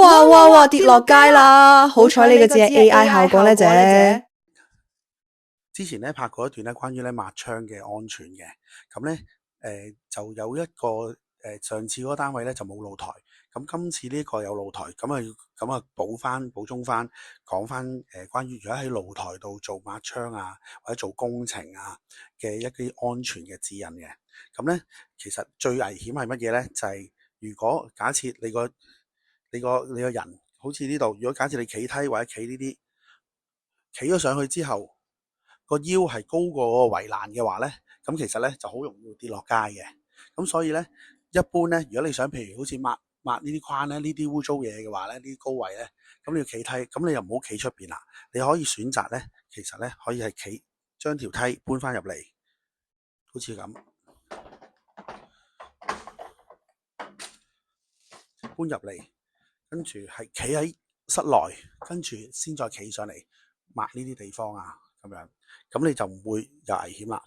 哇！跌落街啦！好彩你個只係 AI 效果呢姐。之前咧拍過一段咧關於咧抹窗嘅安全嘅，咁咧就有一個上次嗰個單位咧就冇露台，咁今次呢個有露台，咁啊補充翻講翻關於如果喺露台度做抹窗啊或者做工程啊嘅一啲安全嘅指引嘅，咁咧其實最危險係乜嘢咧？就係如果假設你個人好似呢度，如果假設你企梯或者企呢啲企咗上去之後，個腰係高過個圍欄嘅話咧，咁其實咧就好容易會跌落街嘅。咁所以咧，一般咧，如果你想譬如好似抹呢啲框咧，呢啲污糟嘢嘅話咧，呢啲高位咧，咁你要企梯，咁你又唔好企出邊啦。你可以選擇咧，其實咧可以係將條梯搬翻入嚟，好似咁搬入嚟，跟住係企喺室內，跟住先再企上嚟抹呢啲地方啊，咁樣，咁你就唔會有危險啦。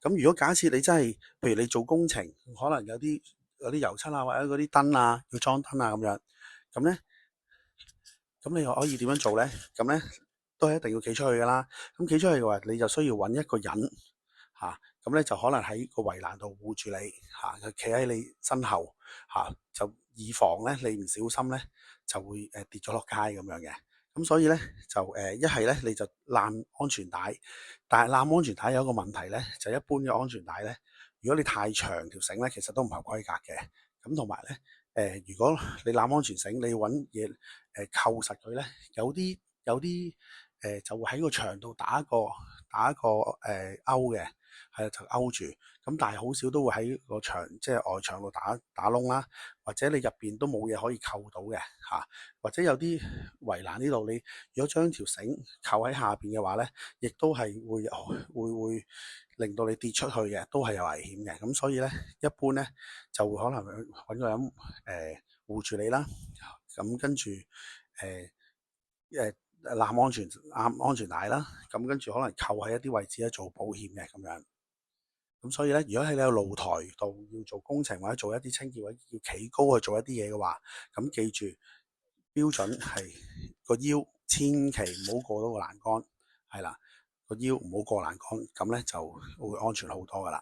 咁如果假設你真係，譬如你做工程，可能有啲油漆啊，或者嗰啲燈啊，要裝燈啊咁樣，咁咧，咁你可以點樣做咧？咁咧都係一定要企出去噶啦。咁企出去嘅話，你就需要揾一個人嚇，咁咧就可能喺個圍欄度護住你嚇，就企喺你身後嚇，就以防咧你唔小心咧就會跌咗落街咁樣嘅。咁所以咧就一係咧你就攬安全帶，但係攬安全帶有一個問題咧，就一般嘅安全帶咧，如果你太長條繩咧，其實都唔合規格嘅。咁同埋咧如果你攬安全繩，你要揾嘢扣實佢咧，有啲就會喺個牆度打一個勾嘅，係就勾住。咁但係好少都會喺個牆即係外牆度打窿啦，或者你入邊都冇嘢可以扣到嘅嚇，或者有啲圍欄呢度，你如果將條繩扣喺下邊嘅話咧，亦都係會令到你跌出去嘅，都係有危險嘅。咁所以咧，一般咧就會可能揾個人護住你啦，咁跟住攬安全帶啦，咁跟住可能扣喺一啲位置咧做保險嘅咁樣。咁所以咧，如果喺你個露台度要做工程或者做一啲清潔或者要企高去做一啲嘢嘅話，咁記住標準係個腰千祈唔好過到個欄杆，係啦，個腰唔好過欄杆，咁咧就會安全好多噶啦。